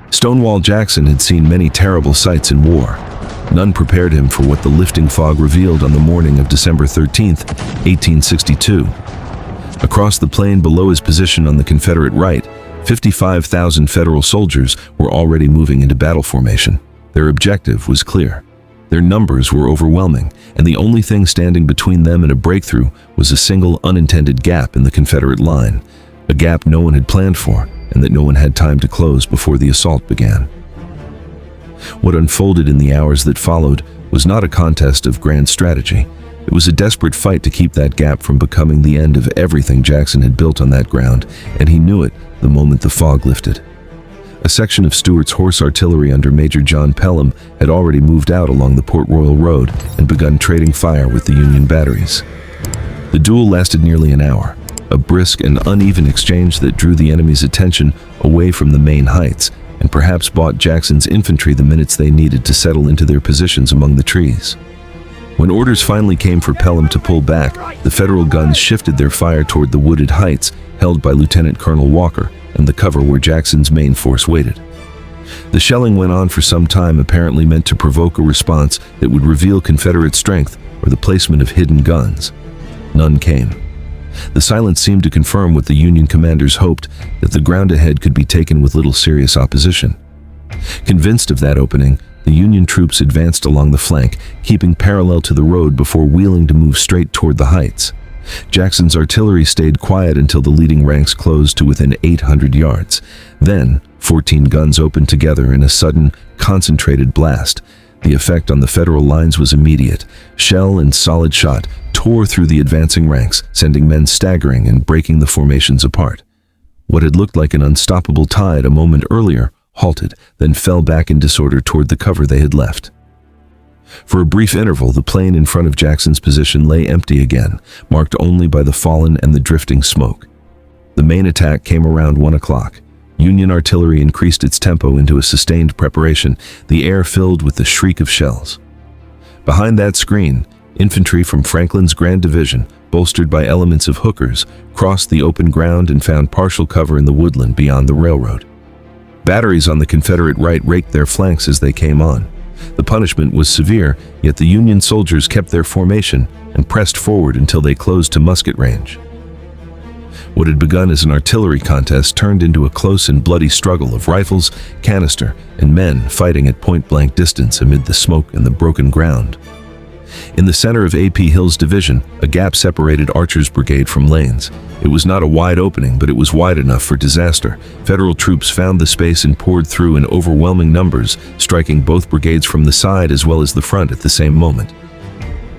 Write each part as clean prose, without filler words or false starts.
Stonewall Jackson had seen many terrible sights in war. None prepared him for what the lifting fog revealed on the morning of December 13, 1862. Across the plain below his position on the Confederate right, 55,000 Federal soldiers were already moving into battle formation. Their objective was clear. Their numbers were overwhelming, and the only thing standing between them and a breakthrough was a single unintended gap in the Confederate line, a gap no one had planned for and that no one had time to close before the assault began. What unfolded in the hours that followed was not a contest of grand strategy. It was a desperate fight to keep that gap from becoming the end of everything Jackson had built on that ground, and he knew it the moment the fog lifted. A section of Stuart's horse artillery under Major John Pelham had already moved out along the Port Royal Road and begun trading fire with the Union batteries. The duel lasted nearly an hour, a brisk and uneven exchange that drew the enemy's attention away from the main heights and perhaps bought Jackson's infantry the minutes they needed to settle into their positions among the trees. When orders finally came for Pelham to pull back, the Federal guns shifted their fire toward the wooded heights held by Lieutenant Colonel Walker and the cover where Jackson's main force waited. The shelling went on for some time, apparently meant to provoke a response that would reveal Confederate strength or the placement of hidden guns. None came. The silence seemed to confirm what the Union commanders hoped, that the ground ahead could be taken with little serious opposition. Convinced of that opening, the Union troops advanced along the flank, keeping parallel to the road before wheeling to move straight toward the heights. Jackson's artillery stayed quiet until the leading ranks closed to within 800 yards. Then, 14 guns opened together in a sudden, concentrated blast. The effect on the Federal lines was immediate. Shell and solid shot tore through the advancing ranks, sending men staggering and breaking the formations apart. What had looked like an unstoppable tide a moment earlier halted, then fell back in disorder toward the cover they had left. For a brief interval, the plain in front of Jackson's position lay empty again, marked only by the fallen and the drifting smoke. The main attack came around 1 o'clock. Union artillery increased its tempo into a sustained preparation, the air filled with the shriek of shells. Behind that screen, infantry from Franklin's Grand Division, bolstered by elements of Hooker's, crossed the open ground and found partial cover in the woodland beyond the railroad. Batteries on the Confederate right raked their flanks as they came on. The punishment was severe, yet the Union soldiers kept their formation and pressed forward until they closed to musket range. What had begun as an artillery contest turned into a close and bloody struggle of rifles, canister, and men fighting at point-blank distance amid the smoke and the broken ground. In the center of A.P. Hill's division, a gap separated Archer's brigade from Lane's. It was not a wide opening, but it was wide enough for disaster. Federal troops found the space and poured through in overwhelming numbers, striking both brigades from the side as well as the front at the same moment.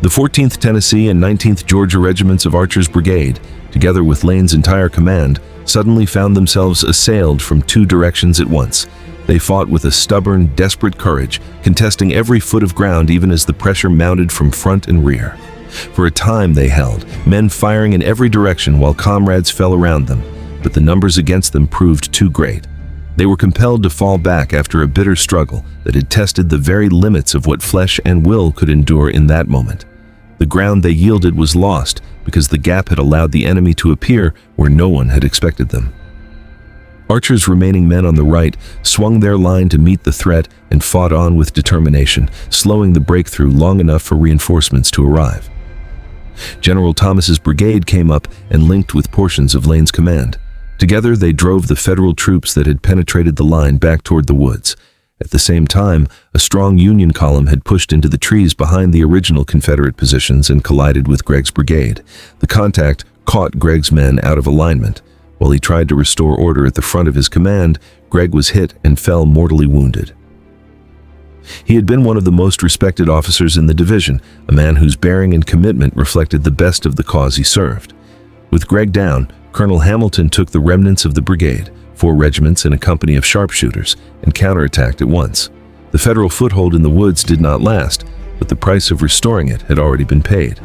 The 14th Tennessee and 19th Georgia regiments of Archer's brigade, together with Lane's entire command, suddenly found themselves assailed from two directions at once. They fought with a stubborn, desperate courage, contesting every foot of ground even as the pressure mounted from front and rear. For a time they held, men firing in every direction while comrades fell around them, but the numbers against them proved too great. They were compelled to fall back after a bitter struggle that had tested the very limits of what flesh and will could endure in that moment. The ground they yielded was lost because the gap had allowed the enemy to appear where no one had expected them. Archer's remaining men on the right swung their line to meet the threat and fought on with determination, slowing the breakthrough long enough for reinforcements to arrive. General Thomas's brigade came up and linked with portions of Lane's command. Together they drove the Federal troops that had penetrated the line back toward the woods. At the same time, a strong Union column had pushed into the trees behind the original Confederate positions and collided with Gregg's brigade. The contact caught Gregg's men out of alignment. While he tried to restore order at the front of his command, Gregg was hit and fell mortally wounded. He had been one of the most respected officers in the division, a man whose bearing and commitment reflected the best of the cause he served. With Gregg down, Colonel Hamilton took the remnants of the brigade, 4 regiments and a company of sharpshooters, and counterattacked at once. The Federal foothold in the woods did not last, but the price of restoring it had already been paid.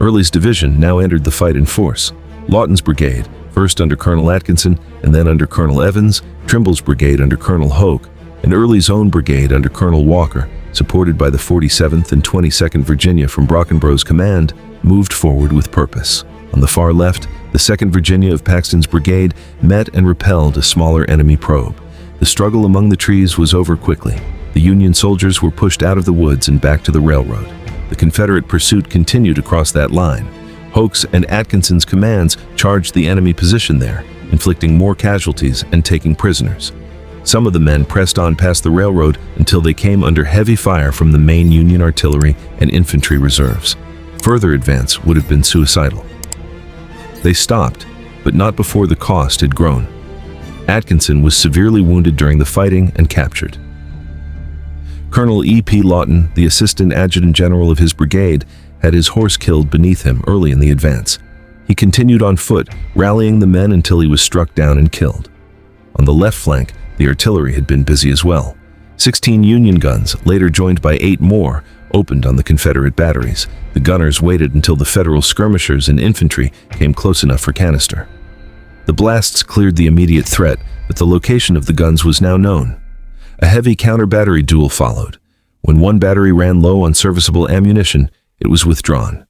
Early's division now entered the fight in force. Lawton's brigade, first under Colonel Atkinson and then under Colonel Evans, Trimble's brigade under Colonel Hoke, and Early's own brigade under Colonel Walker, supported by the 47th and 22nd Virginia from Brockenbrough's command, moved forward with purpose. On the far left, the 2nd Virginia of Paxton's brigade met and repelled a smaller enemy probe. The struggle among the trees was over quickly. The Union soldiers were pushed out of the woods and back to the railroad. The Confederate pursuit continued across that line. Hoke's and Atkinson's commands charged the enemy position there, inflicting more casualties and taking prisoners. Some of the men pressed on past the railroad until they came under heavy fire from the main Union artillery and infantry reserves. Further advance would have been suicidal. They stopped, but not before the cost had grown. Atkinson was severely wounded during the fighting and captured. Colonel E.P. Lawton, the assistant adjutant general of his brigade, had his horse killed beneath him early in the advance. He continued on foot, rallying the men until he was struck down and killed. On the left flank, the artillery had been busy as well. 16 Union guns, later joined by 8 more, opened on the Confederate batteries. The gunners waited until the Federal skirmishers and infantry came close enough for canister. The blasts cleared the immediate threat, but the location of the guns was now known. A heavy counter-battery duel followed. When one battery ran low on serviceable ammunition, it was withdrawn.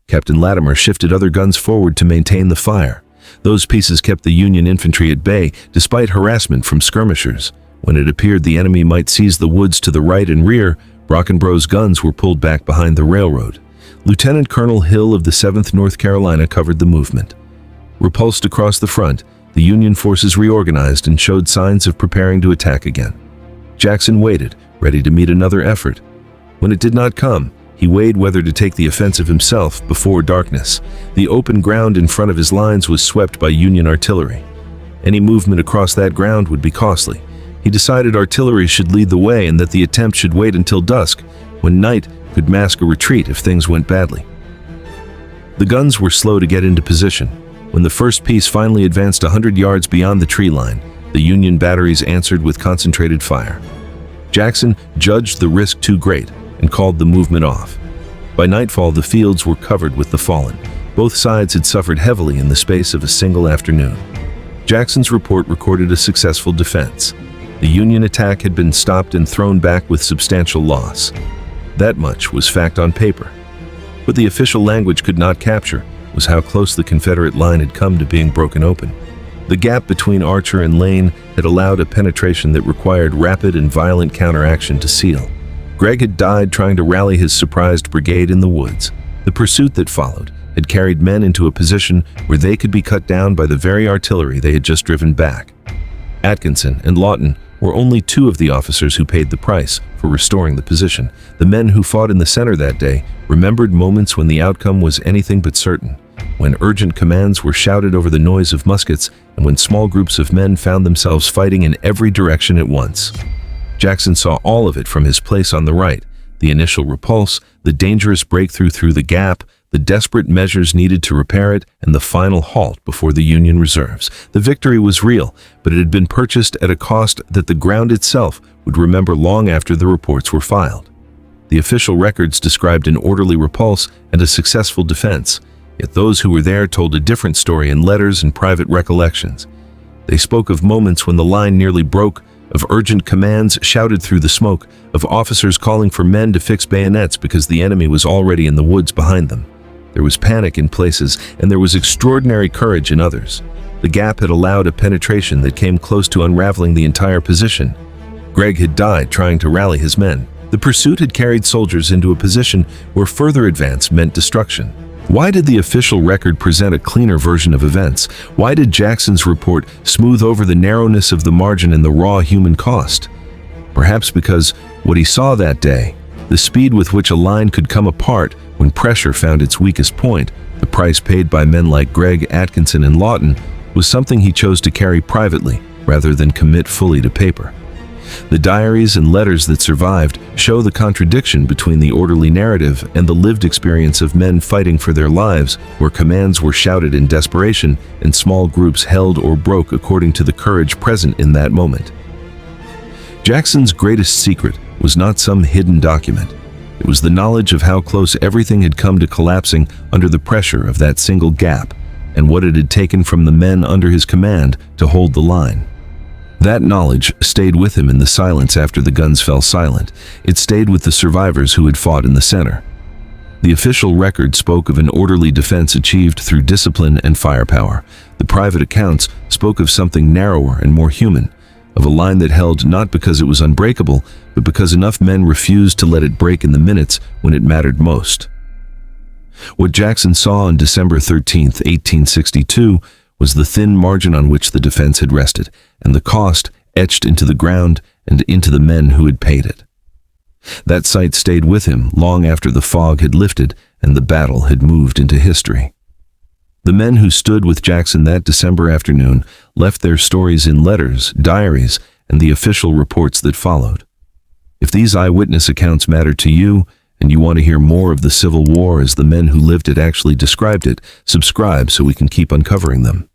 Captain Latimer shifted other guns forward to maintain the fire. Those pieces kept the Union infantry at bay despite harassment from skirmishers. When it appeared the enemy might seize the woods to the right and rear, Brockenbrough's guns were pulled back behind the railroad. Lieutenant Colonel Hill of the 7th North Carolina covered the movement. Repulsed across the front, the Union forces reorganized and showed signs of preparing to attack again. Jackson waited, ready to meet another effort. When it did not come, he weighed whether to take the offensive himself before darkness. The open ground in front of his lines was swept by Union artillery. Any movement across that ground would be costly. He decided artillery should lead the way and that the attempt should wait until dusk, when night could mask a retreat if things went badly. The guns were slow to get into position. When the first piece finally advanced 100 yards beyond the tree line, the Union batteries answered with concentrated fire. Jackson judged the risk too great and called the movement off. By nightfall, the fields were covered with the fallen. Both sides had suffered heavily in the space of a single afternoon. Jackson's report recorded a successful defense. The Union attack had been stopped and thrown back with substantial loss. That much was fact on paper. What the official language could not capture was how close the Confederate line had come to being broken open. The gap between Archer and Lane had allowed a penetration that required rapid and violent counteraction to seal. Gregg had died trying to rally his surprised brigade in the woods. The pursuit that followed had carried men into a position where they could be cut down by the very artillery they had just driven back. Atkinson and Lawton were only 2 of the officers who paid the price for restoring the position. The men who fought in the center that day remembered moments when the outcome was anything but certain, when urgent commands were shouted over the noise of muskets and when small groups of men found themselves fighting in every direction at once. Jackson saw all of it from his place on the right: the initial repulse, the dangerous breakthrough through the gap, the desperate measures needed to repair it, and the final halt before the Union reserves. The victory was real, but it had been purchased at a cost that the ground itself would remember long after the reports were filed. The official records described an orderly repulse and a successful defense, yet those who were there told a different story in letters and private recollections. They spoke of moments when the line nearly broke, of urgent commands shouted through the smoke, of officers calling for men to fix bayonets because the enemy was already in the woods behind them. There was panic in places, and there was extraordinary courage in others. The gap had allowed a penetration that came close to unraveling the entire position. Gregg had died trying to rally his men. The pursuit had carried soldiers into a position where further advance meant destruction. Why did the official record present a cleaner version of events? Why did Jackson's report smooth over the narrowness of the margin and the raw human cost? Perhaps because what he saw that day, the speed with which a line could come apart when pressure found its weakest point, the price paid by men like Gregg, Atkinson, and Lawton, was something he chose to carry privately rather than commit fully to paper. The diaries and letters that survived show the contradiction between the orderly narrative and the lived experience of men fighting for their lives, where commands were shouted in desperation and small groups held or broke according to the courage present in that moment. Jackson's greatest secret was not some hidden document. It was the knowledge of how close everything had come to collapsing under the pressure of that single gap, and what it had taken from the men under his command to hold the line. That knowledge stayed with him in the silence after the guns fell silent. It stayed with the survivors who had fought in the center. The official record spoke of an orderly defense achieved through discipline and firepower. The private accounts spoke of something narrower and more human, of a line that held not because it was unbreakable, but because enough men refused to let it break in the minutes when it mattered most. What Jackson saw on December 13, 1862, was the thin margin on which the defense had rested, and the cost etched into the ground and into the men who had paid it. That sight stayed with him long after the fog had lifted and the battle had moved into history. The men who stood with Jackson that December afternoon left their stories in letters, diaries, and the official reports that followed. If these eyewitness accounts matter to you, and you want to hear more of the Civil War as the men who lived it actually described it, subscribe so we can keep uncovering them.